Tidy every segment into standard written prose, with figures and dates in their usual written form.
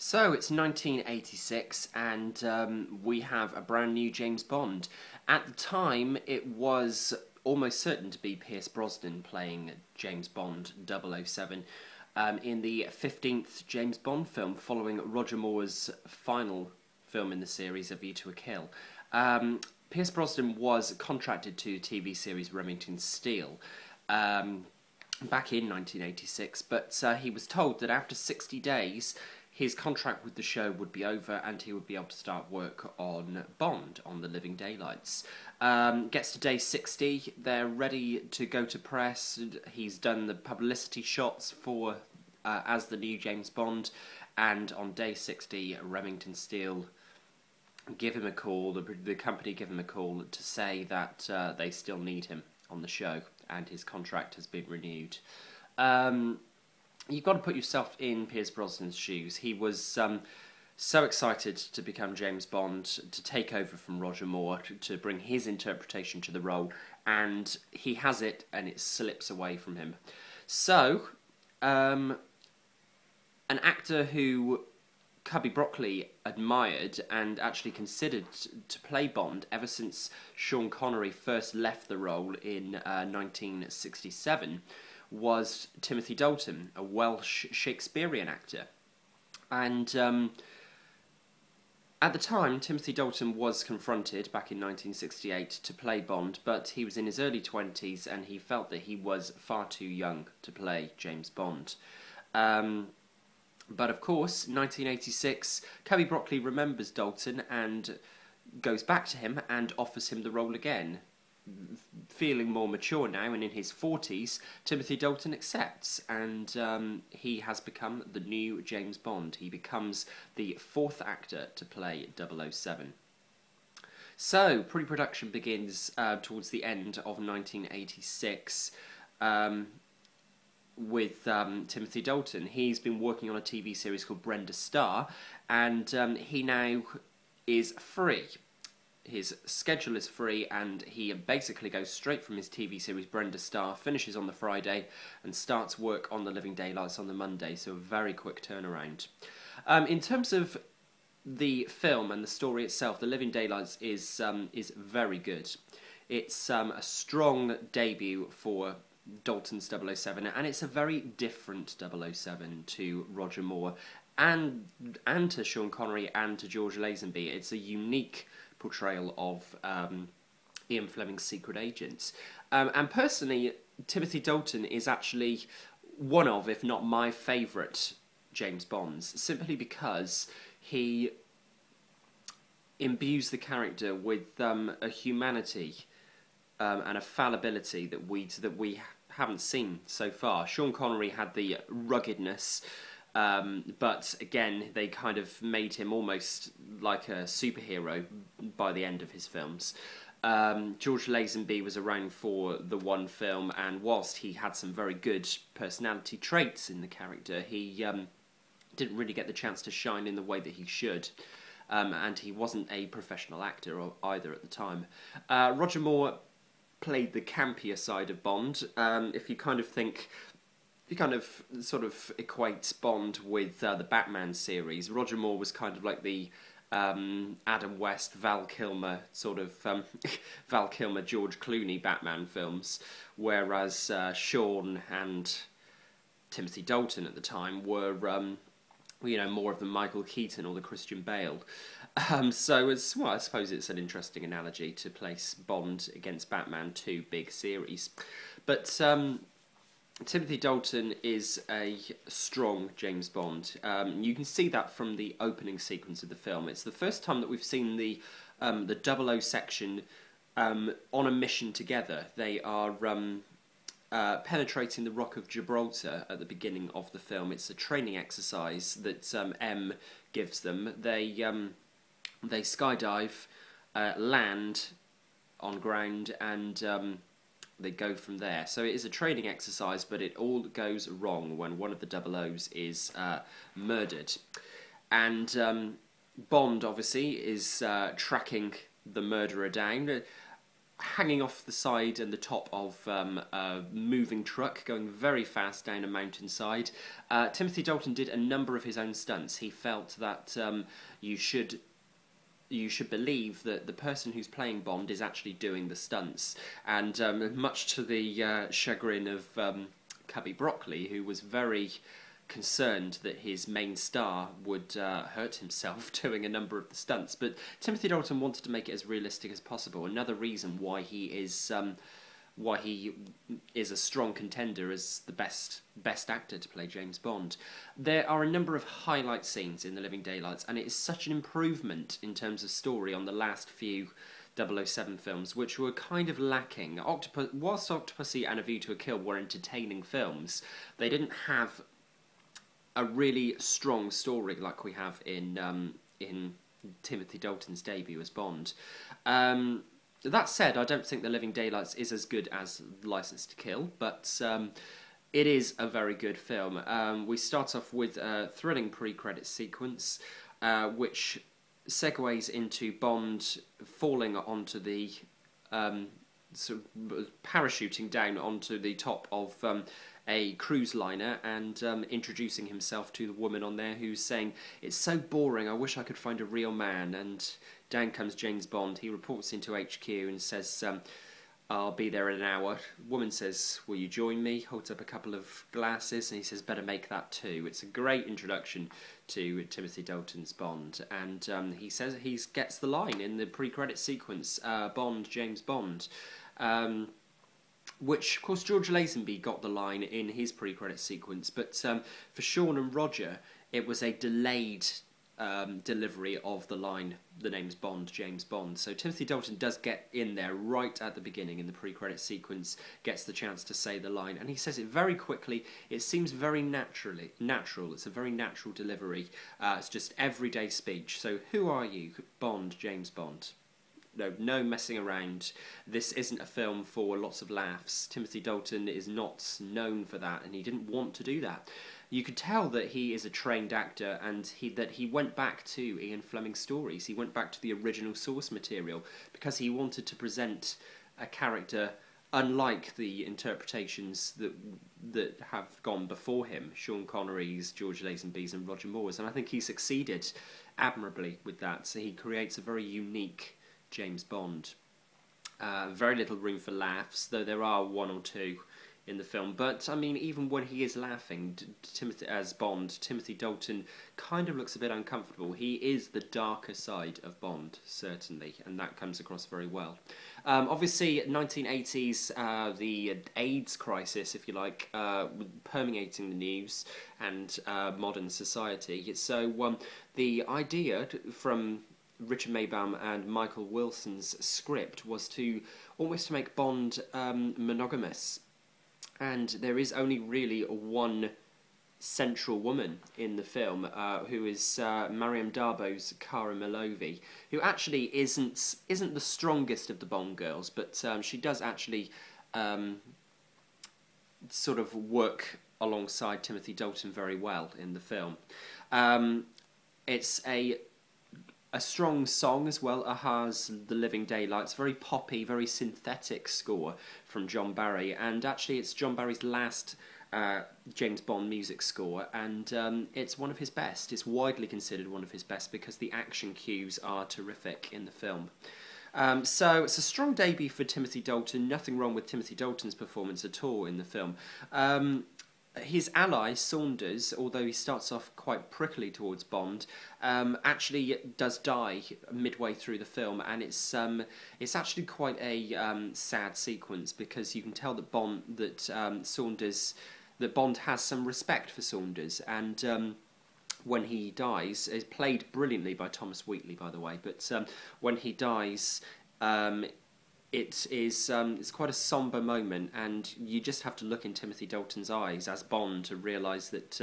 So it's 1986 and we have a brand new James Bond. At the time it was almost certain to be Pierce Brosnan playing James Bond 007 in the 15th James Bond film following Roger Moore's final film in the series, A View to a Kill. Pierce Brosnan was contracted to TV series Remington Steele back in 1986, but he was told that after 60 days his contract with the show would be over and he would be able to start work on Bond, on The Living Daylights. Gets to day 60, they're ready to go to press. He's done the publicity shots for as the new James Bond, and on day 60 Remington Steele give him a call, the company give him a call to say that they still need him on the show and his contract has been renewed. You've got to put yourself in Pierce Brosnan's shoes. He was so excited to become James Bond, to take over from Roger Moore, to bring his interpretation to the role, and he has it and it slips away from him. So, an actor who Cubby Broccoli admired and actually considered to play Bond ever since Sean Connery first left the role in 1967 was Timothy Dalton, a Welsh Shakespearean actor. And at the time, Timothy Dalton was confronted back in 1968 to play Bond, but he was in his early 20s and he felt that he was far too young to play James Bond. But of course, 1986, Cubby Broccoli remembers Dalton and goes back to him and offers him the role again. Feeling more mature now and in his 40s, Timothy Dalton accepts, and he has become the new James Bond. He becomes the fourth actor to play 007. So, pre-production begins towards the end of 1986 with Timothy Dalton. He's been working on a TV series called Brenda Starr, and he now is free. His schedule is free and he basically goes straight from his TV series Brenda Starr, finishes on the Friday and starts work on The Living Daylights on the Monday, so a very quick turnaround. In terms of the film and the story itself, The Living Daylights is very good. It's a strong debut for Dalton's 007, and it's a very different 007 to Roger Moore and to Sean Connery and to George Lazenby. It's a unique portrayal of Ian Fleming's secret agents. And personally, Timothy Dalton is actually one of, if not my favourite, James Bonds, simply because he imbues the character with a humanity and a fallibility that we haven't seen so far. Sean Connery had the ruggedness, but again, they kind of made him almost like a superhero by the end of his films. George Lazenby was around for the one film, and whilst he had some very good personality traits in the character, he didn't really get the chance to shine in the way that he should. And he wasn't a professional actor either at the time. Roger Moore played the campier side of Bond. If you kind of sort of equate Bond with the Batman series, Roger Moore was kind of like the Adam West, Val Kilmer sort of Val Kilmer, George Clooney Batman films, whereas Sean and Timothy Dalton at the time were more of the Michael Keaton or the Christian Bale. So I suppose it's an interesting analogy to place Bond against Batman, two big series. But Timothy Dalton is a strong James Bond. You can see that from the opening sequence of the film. It's the first time that we've seen the 00 section on a mission together. They are penetrating the Rock of Gibraltar at the beginning of the film. It's a training exercise that M gives them. They skydive, land on ground, and they go from there. So it is a training exercise, but it all goes wrong when one of the 00s is murdered. And Bond, obviously, is tracking the murderer down. hanging off the side and the top of a moving truck going very fast down a mountainside. Timothy Dalton did a number of his own stunts. He felt that you should believe that the person who's playing Bond is actually doing the stunts, and much to the chagrin of Cubby Broccoli, who was very concerned that his main star would hurt himself doing a number of the stunts. But Timothy Dalton wanted to make it as realistic as possible. Another reason why he is a strong contender as the best actor to play James Bond. There are a number of highlight scenes in The Living Daylights, and it is such an improvement in terms of story on the last few 007 films, which were kind of lacking. Whilst Octopussy and A View to a Kill were entertaining films, they didn't have a really strong story like we have in Timothy Dalton's debut as Bond. That said, I don't think The Living Daylights is as good as Licence to Kill, but it is a very good film. We start off with a thrilling pre-credit sequence, which segues into Bond falling onto the sort of parachuting down onto the top of a cruise liner and introducing himself to the woman on there, who's saying, "It's so boring, I wish I could find a real man." And down comes James Bond. He reports into HQ and says, "I'll be there in an hour." Woman says, "Will you join me?" Holds up a couple of glasses and he says, "Better make that two." It's a great introduction to Timothy Dalton's Bond, and he says he gets the line in the pre-credit sequence, Bond, James Bond. Which, of course, George Lazenby got the line in his pre-credit sequence, but for Sean and Roger, it was a delayed delivery of the line, "The name's Bond, James Bond." So Timothy Dalton does get in there right at the beginning in the pre-credit sequence, gets the chance to say the line, and he says it very quickly. It seems very natural. It's a very natural delivery. It's just everyday speech. So, who are you? Bond, James Bond. No messing around. This isn't a film for lots of laughs. Timothy Dalton is not known for that, and he didn't want to do that. You could tell that he is a trained actor, and that he went back to Ian Fleming's stories. He went back to the original source material because he wanted to present a character unlike the interpretations that have gone before him, Sean Connery's, George Lazenby's and Roger Moore's, and I think he succeeded admirably with that. So he creates a very unique James Bond. Very little room for laughs, though there are one or two in the film. But I mean, even when he is laughing, as Bond, Timothy Dalton kind of looks a bit uncomfortable. He is the darker side of Bond, certainly, and that comes across very well. Obviously, 1980s, the AIDS crisis, if you like, permeating the news and modern society. So the idea from Richard Maybaum and Michael Wilson's script was to almost make Bond monogamous, and there is only really one central woman in the film, who is Mariam Darbo's Cara Milovi, who actually isn't the strongest of the Bond girls, but she does actually sort of work alongside Timothy Dalton very well in the film. It's a strong song as well, Aha's The Living Daylights, very poppy, very synthetic score from John Barry, and actually it's John Barry's last James Bond music score, and it's one of his best. It's widely considered one of his best because the action cues are terrific in the film. So it's a strong debut for Timothy Dalton. Nothing wrong with Timothy Dalton's performance at all in the film. His ally, Saunders, although he starts off quite prickly towards Bond, actually does die midway through the film, and it's actually quite a sad sequence because you can tell that Bond has some respect for Saunders, and when he dies, is played brilliantly by Thomas Wheatley, by the way. But when he dies, it's quite a somber moment, and you just have to look in Timothy Dalton's eyes as Bond to realise that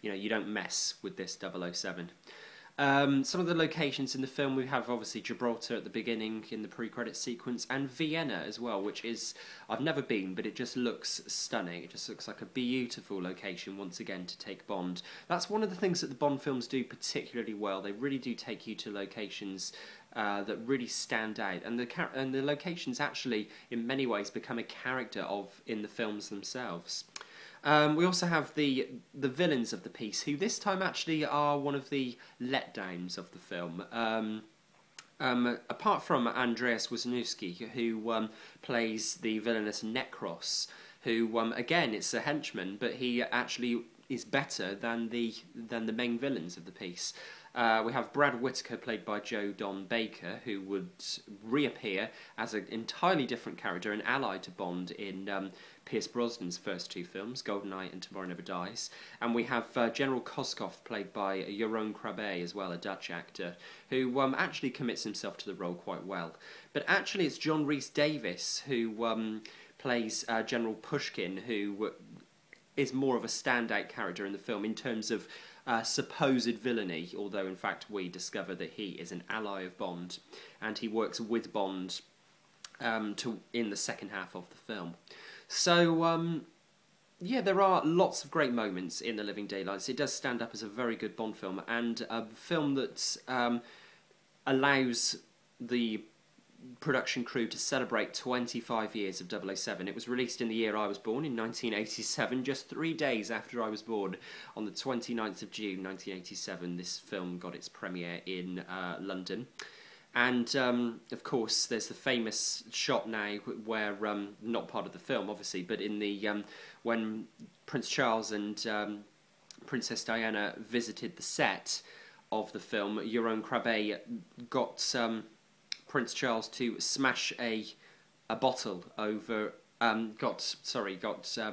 you don't mess with this 007. Some of the locations in the film, we have obviously Gibraltar at the beginning in the pre-credit sequence, and Vienna as well, which is, I've never been, but it just looks stunning. It just looks like a beautiful location once again to take Bond. That's one of the things that the Bond films do particularly well. They really do take you to locations that really stand out, and the locations actually, in many ways, become a character in the films themselves. We also have the villains of the piece, who this time actually are one of the letdowns of the film. Apart from Andreas Wisniewski, who plays the villainous Necros, who again, it's a henchman, but he actually is better than the main villains of the piece. We have Brad Whitaker, played by Joe Don Baker, who would reappear as an entirely different character, an ally to Bond in Pierce Brosnan's first two films, GoldenEye and Tomorrow Never Dies. And we have General Koskov, played by Jeroen Krabbe, as well, a Dutch actor, who actually commits himself to the role quite well. But actually it's John Rhys-Davies who plays General Pushkin, who is more of a standout character in the film in terms of supposed villainy, although in fact we discover that he is an ally of Bond, and he works with Bond in the second half of the film. So, yeah, there are lots of great moments in The Living Daylights. It does stand up as a very good Bond film, and a film that allows the production crew to celebrate 25 years of 007. It was released in the year I was born, in 1987, just 3 days after I was born. On the 29th of June 1987, this film got its premiere in London. And, of course, there's the famous shot now where, not part of the film, obviously, but in the when Prince Charles and Princess Diana visited the set of the film, Jeroen Krabbe got Prince Charles to smash a bottle over. Got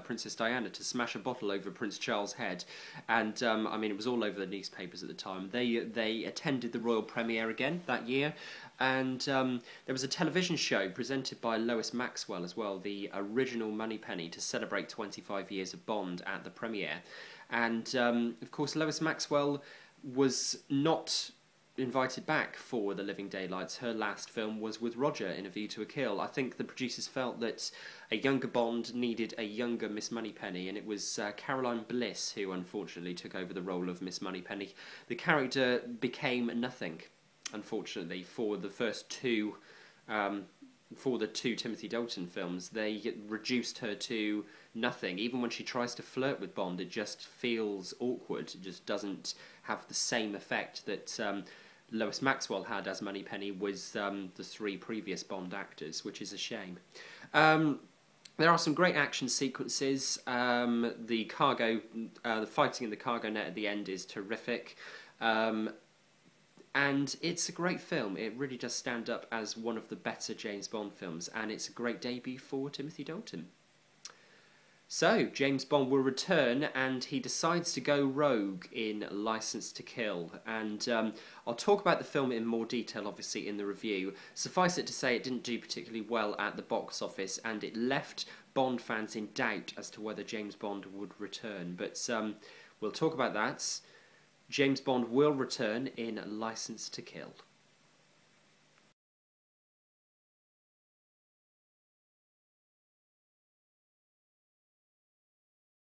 Princess Diana to smash a bottle over Prince Charles' head, and I mean, it was all over the newspapers at the time. They attended the royal premiere again that year, and there was a television show presented by Lois Maxwell as well, the original Moneypenny, to celebrate 25 years of Bond at the premiere. And of course, Lois Maxwell was not invited back for The Living Daylights. Her last film was with Roger in A View to a Kill. I think the producers felt that a younger Bond needed a younger Miss Moneypenny, and it was Caroline Bliss who unfortunately took over the role of Miss Moneypenny. The character became nothing, unfortunately, for the first two for the two Timothy Dalton films. They reduced her to nothing. Even when she tries to flirt with Bond, it just feels awkward. It just doesn't have the same effect that Lois Maxwell had as Moneypenny with the three previous Bond actors, which is a shame. There are some great action sequences. The fighting in the cargo net at the end is terrific. And it's a great film. It really does stand up as one of the better James Bond films, and it's a great debut for Timothy Dalton. So, James Bond will return, and he decides to go rogue in Licence to Kill. And I'll talk about the film in more detail, obviously, in the review. Suffice it to say, it didn't do particularly well at the box office, and it left Bond fans in doubt as to whether James Bond would return. But we'll talk about that. James Bond will return in Licence to Kill.